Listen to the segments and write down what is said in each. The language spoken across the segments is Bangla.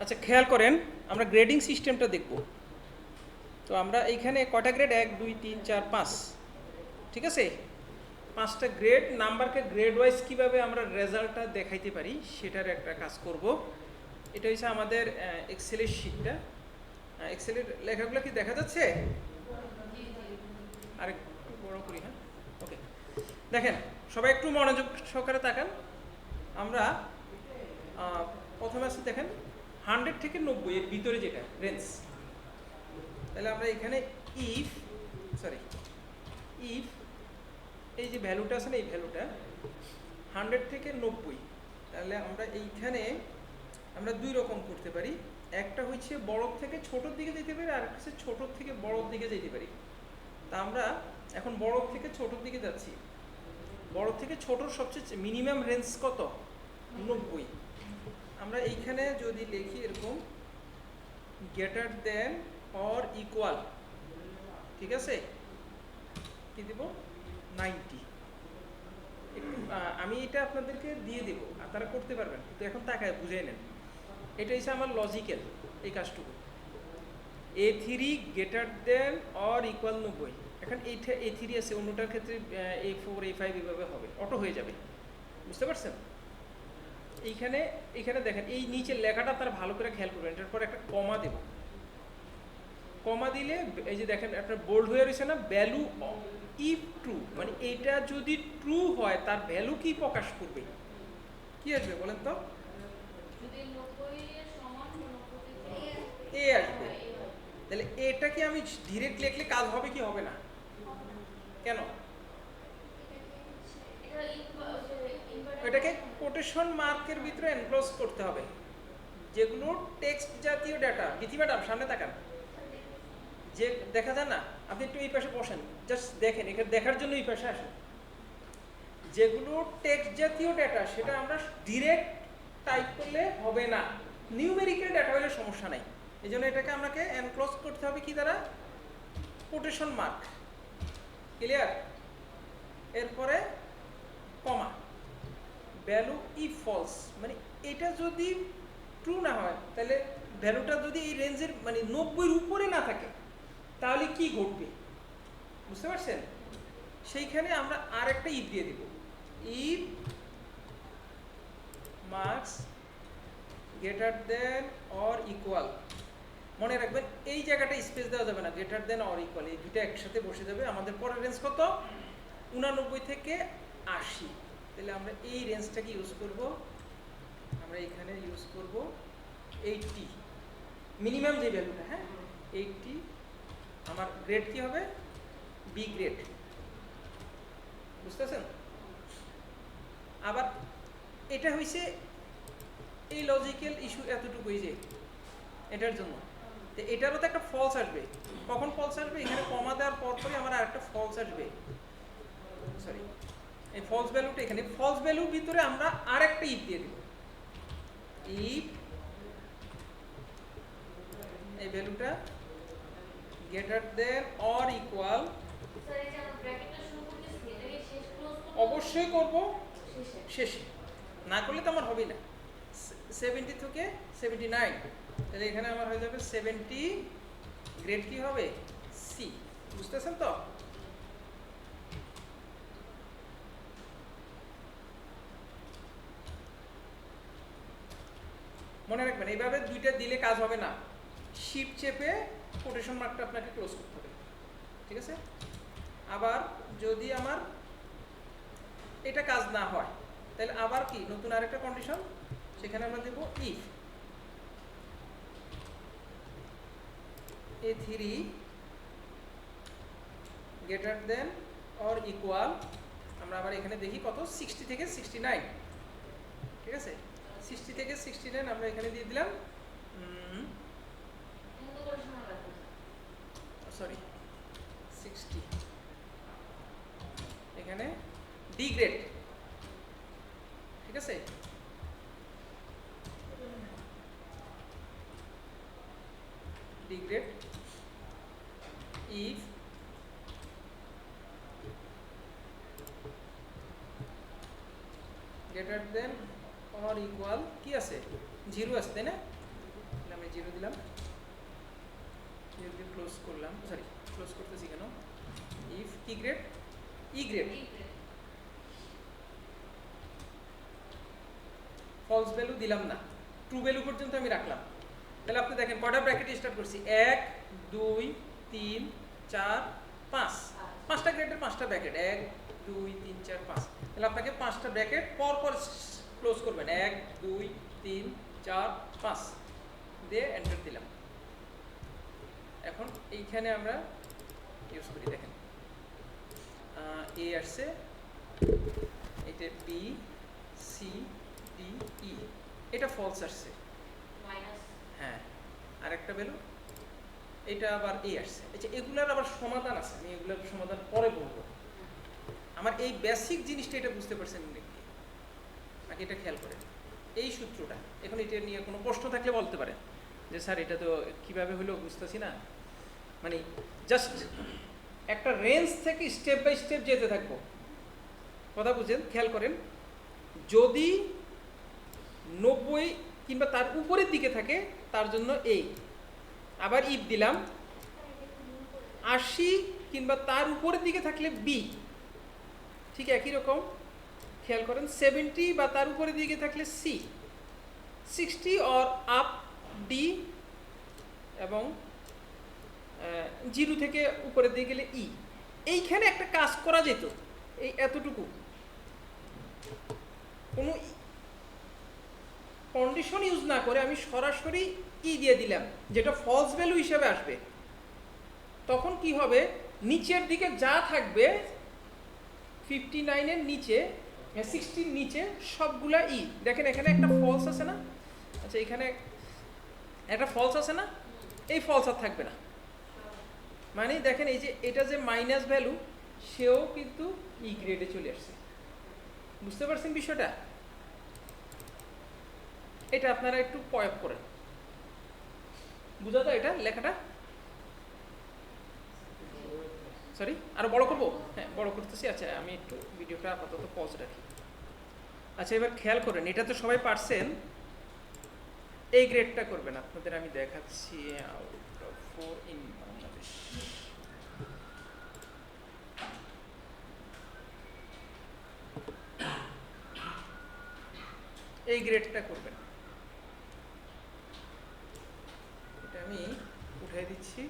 আচ্ছা খেয়াল করেন, আমরা গ্রেডিং সিস্টেমটা দেখব। তো আমরা এইখানে কয়টা গ্রেড, 1 2 3 4 5, ঠিক আছে? 5টা গ্রেড, নাম্বারকে গ্রেড ওয়াইজ কীভাবে আমরা রেজাল্টটা দেখাইতে পারি সেটার একটা কাজ করব। এটা হচ্ছে আমাদের এক্সেলের শিটটা। এক্সেলের লেখাগুলো কি দেখা যাচ্ছে? আরেক বড় করি, হ্যাঁ, ওকে। দেখেন সবাই একটু মনোযোগ সহকারে তাকান। আমরা প্রথমে আছে দেখেন 100 থেকে 90 এর ভিতরে যেটা রেঞ্জ, তাহলে আমরা এখানে ইফ এই যে ভ্যালুটা আছে না, এই ভ্যালুটা 100 থেকে 90, তাহলে আমরা এইখানে আমরা দুই রকম করতে পারি। একটা হচ্ছে বড় থেকে ছোটোর দিকে যেতে পারি, আর একটা হচ্ছে ছোটোর থেকে বড়োর দিকে যেতে পারি। তা আমরা এখন বড় থেকে ছোটোর দিকে যাচ্ছি। বড় থেকে ছোটোর সবচেয়ে মিনিমাম রেঞ্জ কত? 90। আমরা এইখানে যদি লিখি এরকম গ্রেটার দেন অর ইকুয়াল, ঠিক আছে, কি দিব? 90। একটু আমি এটা আপনাদেরকে দিয়ে দেবো, আপনারা করতে পারবেন, কিন্তু এখন তাকায় বুঝে নেন। এটা হচ্ছে আমার লজিক্যাল এই কাজটুকু। A3 greater than or equal 90। এখন এইটা A3 আছে, অন্যটার ক্ষেত্রে A4 A5 এভাবে হবে, অটো হয়ে যাবে। বুঝতে পারছেন? এইখানে দেখেন এই নিচের লেখাটা তার ভালো করে খেয়াল করবেন। এটার পর একটা কমা দেব। কমা দিলে এই যে দেখেন আপনার বোল্ড হয়ে রয়েছে না, ভ্যালু ইফ ট্রু, মানে এটা যদি ট্রু হয় তার ভ্যালু কি প্রকাশ করবে, কি আসবে বলেন তো? এ আসবে। তাহলে এটা কি আমি ডিরেক্ট লিখলে কাজ হবে কি হবে না? কেন? এটাকে কোটেশন মার্কের ভিতরে এনক্লোজ করতে হবে। যেগুলো টেক্সট জাতীয় ডাটা, বিথি ম্যাডাম সামনে তাকান, যে দেখা যায় না, আপনি একটু এই পাশে বসেন, জাস্ট দেখেন, এখানে দেখার জন্য এই পাশে আসেন। যেগুলো টেক্সট জাতীয় ডাটা সেটা আমরা ডিরেক্ট টাইপ করলে হবে না, নিউমেরিক্যাল ডাটা হলে সমস্যা নাই। এই জন্য এটাকে আমাকে এনক্লোজ করতে হবে কি দ্বারা? Quotation mark. ক্লিয়ার? এরপরে কমা, ভ্যালু ইফ ফলস, মানে এটা যদি ট্রু না হয়, তাহলে ভ্যালুটা যদি এই রেঞ্জের মানে 90-এর উপরে না থাকে, তাহলে কি ঘটবে বুঝতে পারছেন? সেইখানে আমরা আর একটা ইফ দিয়ে দিব, if marks greater than or equal. মনে রাখবেন এই জায়গাটা স্পেস দেওয়া যাবে না, গ্রেটার দেন অর ইকুয়াল, এই দুইটা একসাথে বসে যাবে। আমাদের পরের রেঞ্জ কত? 89 থেকে 80। তাহলে আমরা এই রেঞ্জটাকে ইউজ করব, আমরা এখানে ইউজ করব 80, মিনিমাম যে ভ্যালুটা, হ্যাঁ 80। আমার গ্রেড কি হবে? B grade. বুঝতেছেন? আবার এটা হইছে এই লজিক্যাল ইস্যু এতটুকুই, যে এটার জন্য তো এটারও তো একটা ফলস আসবে। কখন ফলস আসবে? এখানে কমা দেওয়ার পর পরে আমার আরেকটা ফলস আসবে, সরি, এই ফলস ভ্যালুটা এখানে, ফলস ভ্যালুর ভিতরে আমরা আরেকটা ইফ দিয়ে দেব। ইফ এই ভ্যালুটা গ্রেটার দেন অর ইকুয়াল, অবশ্যই করব শেষে, না করলে তো আমার হবেই না। 70 থেকে 79, তাহলে এখানে আমার হয়ে যাবে 70, গ্রেড কি হবে? সি। বুঝতেছেন তো? মনে রাখবেন এইভাবে দুইটা দিলে কাজ হবে না, শিফট চেপে কোটেশন মার্কটা আপনাকে ক্লোজ করতে হবে, ঠিক আছে? আবার যদি আমার এটা কাজ না হয়, তাহলে আবার কি নতুন আরেকটা কন্ডিশন, সেখানে আমরা দেব if A3 greater than or equal, আমরা আবার এখানে দেখি কত, 60 থেকে 69, ঠিক আছে? 60 থেকে 69 আমরা এখানে দিয়ে দিলাম, সরি 60, এখানে ডি গ্রেড, ঠিক আছে? D grade if greater than or equal, কি আছে? 0 আছে, তাই না? আমি 0 দিলাম, 0 দিয়ে ক্লোজ করলাম, সরি ক্লোজ করতেছি কেন, ইফ কি গ্রেড ই গ্রেড ফলস ভ্যালু দিলাম না, ট্রু ভ্যালু পর্যন্ত আমি রাখলাম। তাহলে আপনি দেখেন কয়টা ব্র্যাকেট স্টার্ট করছি, 1 2 3 4 5, 5টা গ্রেডের 5টা ব্র্যাকেট, 1 2 3 4 5। তাহলে আপনাকে 5টা ব্র্যাকেট পর পর ক্লোজ করবেন, 1 2 3 4 5 দিয়ে এন্টার দিলাম। এখন এইখানে আমরা ইউজ করি, দেখেন এ আসছে, এটা বি সি ডি ই, এটা ফলস আসছে, হ্যাঁ আরেকটা ভ্যালু, এটা আবার এ আসছে। আচ্ছা এগুলার আবার সমাধান আছে, আমি এগুলোর সমাধান পরে বলবো। আমার এই বেসিক জিনিসটা এটা বুঝতে পারছেন নাকি, এটা খেয়াল করেন এই সূত্রটা। এখন এটা নিয়ে কোনো প্রশ্ন থাকলে বলতে পারেন যে স্যার এটা তো কিভাবে হলো বুঝতেছি না, মানে জাস্ট একটা রেঞ্জ থেকে স্টেপ বাই স্টেপ যেতে থাকবো, কথা বুঝেন, খেয়াল করেন। যদি 90 কিংবা তার উপরের দিকে থাকে তার জন্য এই, আবার ইফ দিলাম 80 কিংবা তার উপরের দিকে থাকলে বি, ঠিক একই রকম খেয়াল করেন। 70 বা তার উপরের দিকে থাকলে সি, 60 অর আপ ডি, এবং 0 থেকে উপরের দিকে গেলে ই। এইখানে একটা কাজ করা যেত, এই এতটুকু কোনো কন্ডিশন ইউজ না করে আমি সরাসরি ই দিয়ে দিলাম, যেটা ফলস ভ্যালু হিসেবে আসবে। তখন কি হবে, নিচের দিকে যা থাকবে 59 এর নিচে, 60 নিচে সবগুলা ই। দেখেন এখানে একটা ফলস আছে না, আচ্ছা এখানে একটা ফলস আছে না, এই ফলস আর থাকবে না। মানে দেখেন এই যে এটা যে মাইনাস ভ্যালু, সেও কিন্তু ই গ্রেডে চলে আসছে। বুঝতে পারছেন বিষয়টা? এটা আপনারা একটু প্রয়োগ করেন, বুঝা যায় এটা লেখাটা? সরি আরো বড় করবো? হ্যাঁ বড় করতেছি। আচ্ছা আমি একটু ভিডিওটা আপাতত পজ রাখি। আচ্ছা এবার খেয়াল করেন, এটা তো সবাই পারছেন, এই গ্রেডটা করবেন। আপনাদের আমি দেখাচ্ছি আউট অফ 4 ইন বাংলাদেশ। এই গ্রেডটা করবেন, এটা আমি উঠাই দিচ্ছি।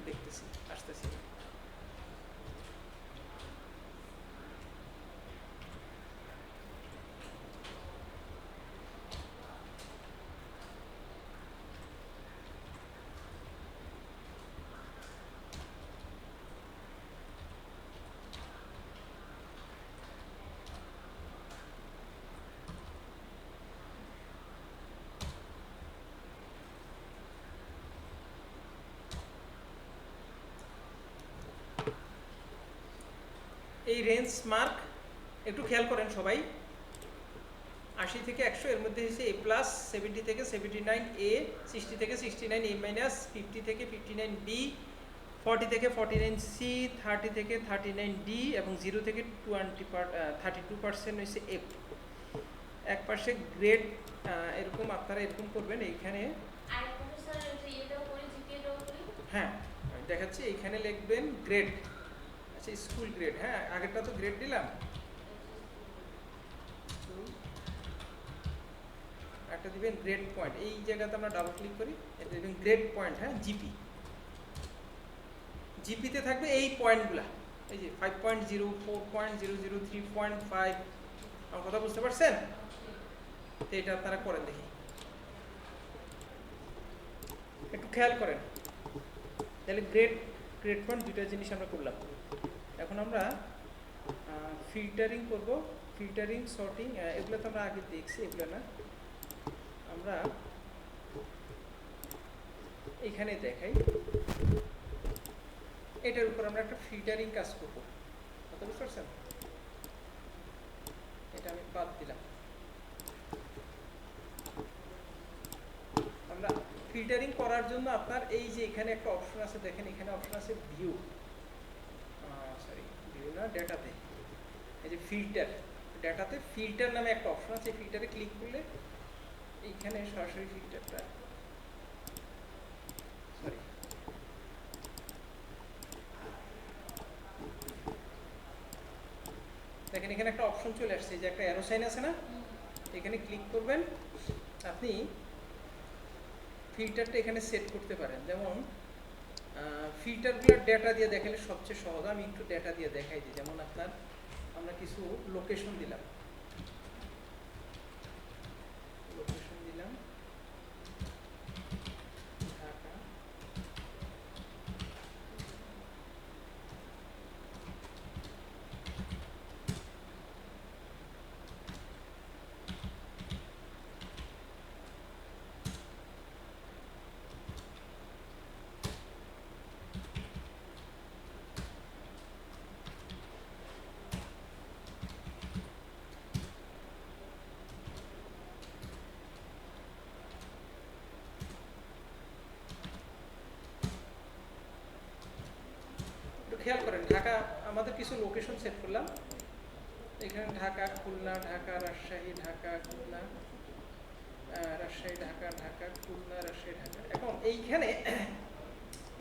দেখতেছি, আসতেছি। এই রেঞ্জ মার্ক একটু খেয়াল করেন সবাই, 80 থেকে 100 এর মধ্যে হচ্ছে এ প্লাস, 70 থেকে 79 এ, 60 থেকে 69 এ মাইনাস, 50 থেকে 59 বি, 40 থেকে 49 সি, 30 থেকে 39 ডি, এবং 0 থেকে 32% হচ্ছে এফ। এক পাশে গ্রেড এরকম আপনারা এরকম করবেন। এইখানে হ্যাঁ দেখাচ্ছি, এইখানে লিখবেন গ্রেড, আচ্ছা স্কুল গ্রেড, হ্যাঁ আগেরটা তো গ্রেড দিলাম, একটা দিবেন গ্রেড পয়েন্ট, এই জায়গাতে আমরা ডাবল ক্লিক করি, এটা দিবেন গ্রেড পয়েন্ট, হ্যাঁ জিপি। জিপিতে থাকবে এই পয়েন্টগুলা, এই যে 5.0, 4.00, 3.5। আমার কথা বুঝতে পারছেন? তো এটা আপনারা করেন দেখি, একটু খেয়াল করেন। তাহলে গ্রেড পয়েন্ট দুইটা জিনিস আমরা করলাম। এখন আমরা ফিল্টারিং করব, ফিল্টারিং সর্টিং, এগুলো তো আমরা আগে দেখছি, এগুলো না, আমরা এখানে দেখাই। এটার উপর আমরা একটা ফিল্টারিং কাজ করব, কথা বুঝতে পারছেন? এটা আমি বাদ দিলাম। আমরা ফিল্টারিং করার জন্য আপনার এই যে এখানে একটা অপশন আছে, দেখেন এখানে অপশন আছে ভিউ, সরি ভিউ না, ডেটাতে এই যে ফিল্টার, ডেটাতে ফিল্টার নামে একটা অপশন আছে, ফিল্টারে ক্লিক করলে এইখানে সরাসরি ফিল্টারটা, সরি, দেখেন এখানে একটা অপশন চলে আসছে, যে একটা অ্যারো সাইন আছে না, এখানে ক্লিক করবেন, আপনি ফিল্টারটা এখানে সেট করতে পারেন। যেমন ফিল্টারগুলোর ডেটা দিয়ে দেখালে সবচেয়ে সহজ, আমি একটু ডেটা দিয়ে দেখাই দিই। যেমন আপনার আমরা কিছু লোকেশন দিলাম, ঢাকা, খেয়াল করেন ঢাকা, আমাদের কিছু লোকেশন সেট করলাম এখানে, ঢাকা, খুলনা, ঢাকা, রাজশাহী, ঢাকা, খুলনা, রাজশাহী, ঢাকা, ঢাকা, খুলনা, রাজশাহী, ঢাকা। এখন এইখানে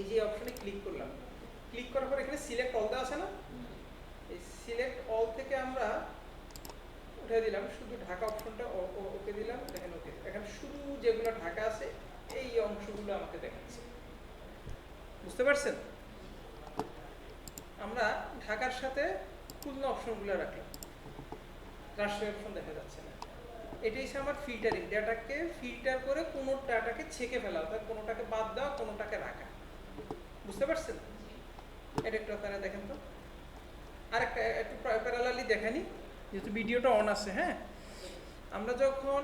এই যে অপশনে ক্লিক করলাম, ক্লিক করার পর এখানে সিলেক্ট অল দেওয়া আছে না, এই সিলেক্ট অল থেকে আমরা উঠে দিলাম, শুধু ঢাকা অপশনটা ওকে দিলাম, দেখেন ওকে, এখানে শুধু যেগুলো ঢাকা আছে এই অংশগুলো আমাকে দেখাচ্ছে, বুঝতে পারছেন? আমরা ঢাকার সাথে খুলনা অপশনগুলো রাখলাম, রাজশাহী অপশন দেখা যাচ্ছে না। এটাই হচ্ছে আমার ফিল্টারিং, ডাটাকে ফিল্টার করে কোনো ডাটাকে ছেঁকে ফেলা, অর্থাৎ কোনোটাকে বাদ দেওয়া, কোনোটাকে রাখা, বুঝতে পারছেন? এটা একটু আপনারা দেখেন তো, আর একটা একটু প্যারালালি দেখানি, যেহেতু ভিডিওটা অন আছে। হ্যাঁ, আমরা যখন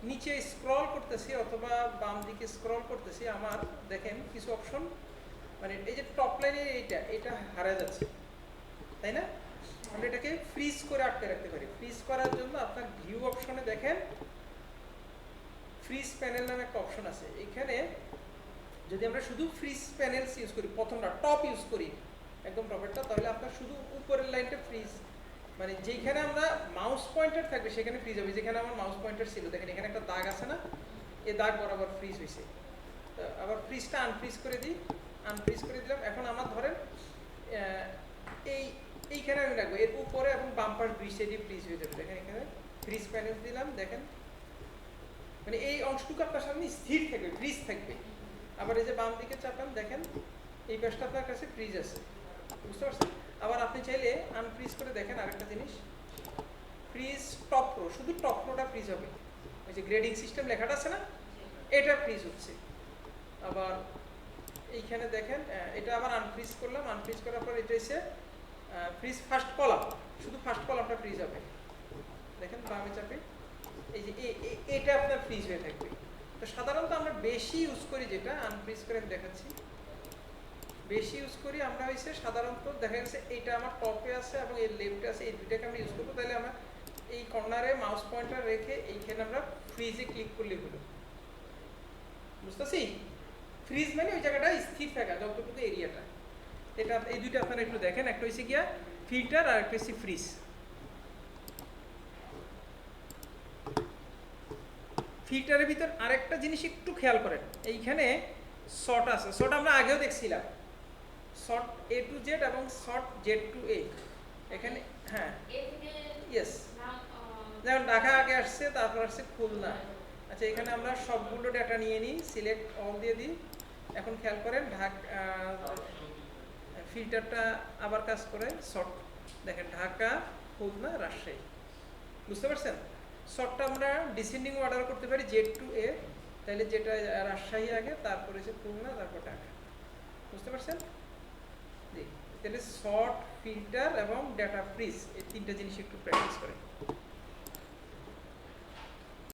নিচে স্ক্রল করতেছি অথবা বাম দিকে স্ক্রল করতেছি, আমার দেখেন কিছু অপশন, মানে এই যে টপ লাইনের এটা হারা যাচ্ছে, তাই না? আমরা এটাকে ফ্রিজ করে আটকে রাখতে পারি। ফ্রিজ করার জন্য আপনার ভিউ অপশনে দেখেন ফ্রিজ প্যানেল নামে একটা অপশন আছে। এখানে যদি আমরা শুধু ফ্রিজ প্যানেলস ইউজ করি, প্রথমটা টপ ইউজ করি, একদম টপেরটা, তাহলে আপনার শুধু উপরের লাইনটা ফ্রিজ, মানে যেখানে আমরা মাউস পয়েন্টার থাকবে সেখানে ফ্রিজ হবে। যেখানে আমার মাউস পয়েন্টার ছিল, দেখেন এখানে একটা দাগ আছে না, এই দাগ বরাবর ফ্রিজ হয়েছে। আবার ফ্রিজটা আনফ্রিজ করে দিই, আনফ্রিজ করে দিলাম। এখন আমার ধরেন এইখানে আমি রাখবো, এর উপরে এবং বাম্পার দুই সাইডে ফ্রিজ হয়ে যাবে। দেখেন এখানে ফ্রিজ প্যানেল দিলাম, দেখেন মানে এই অংশটুকু আপনার সামনে স্থির থাকবে, ফ্রিজ থাকবে। আবার এই যে বাম দিকে চাপান, দেখেন এই পাশটা আপনার কাছে ফ্রিজ আছে, বুঝতে পারছেন? আবার আপনি চাইলে আনফ্রিজ করে দেখেন আরেকটা জিনিস, ফ্রিজ টপ রো, শুধু টপ রোটা ফ্রিজ হবে। ওই যে গ্রেডিং সিস্টেম লেখাটা আছে না, এটা ফ্রিজ হচ্ছে। আবার এইখানে দেখেন এটা আবার আনফ্রিজ করলাম, আনফ্রিজ করার পর এটা এসে ফ্রিজ ফার্স্ট কলাম, শুধু ফার্স্ট কলামটা ফ্রিজ হবে। দেখেন বামে চাপে, এই যে এটা আপনার ফ্রিজ হয়ে থাকবে। তো সাধারণত আমরা বেশি ইউজ করি যেটা, আনফ্রিজ করে আমি দেখাচ্ছি, বেশি ইউজ করি আমরা হয়েছে সাধারণত দেখা গেছে এটা আমার টপে আছে এবং এর লেফটে আছে, এই দুইটাকে আমরা ইউজ করবো। তাহলে আমরা এই কর্নারে মাউস পয়েন্টার রেখে এইখানে আমরা ফ্রিজে ক্লিক করলে হলো, বুঝতেছি? ফ্রিজ মানে ওই জায়গাটা স্থির থাকা, যতটুকু এরিয়াটা। এটা এই দুইটা আপনারা একটু দেখেন, একটা হচ্ছে গিয়া ফিল্টার আর একটা হচ্ছে ফ্রিজ। ফিল্টারের ভিতর আরেকটা জিনিস একটু খেয়াল করেন, এইখানে শর্ট আছে, শর্ট আমরা আগেও দেখছিলাম, শর্ট A to Z এবং শর্ট Z to A। এখানে হ্যাঁ ইয়েস, যেমন ঢাকা আগে আসছে, তারপর আসছে খুলনা। আচ্ছা, এখানে আমরা সবগুলো ডেটা নিয়ে নিই, সিলেক্ট অল দিয়ে দিই। এখন খেয়াল করেন ফিল্টারটা আবার কাজ করে, শর্ট দেখেন ঢাকা, খুলনা, রাজশাহী, বুঝতে পারছেন? শর্টটা আমরা ডিসেন্ডিং অর্ডার করতে পারি Z to A, তাহলে যেটা রাজশাহী আগে, তারপরে হচ্ছে খুলনা, তারপর ঢাকা, বুঝতে পারছেন? জি, তাহলে শর্ট, ফিল্টার এবং ডেটা ফ্রিজ, এই তিনটা জিনিস একটু প্র্যাকটিস করেন।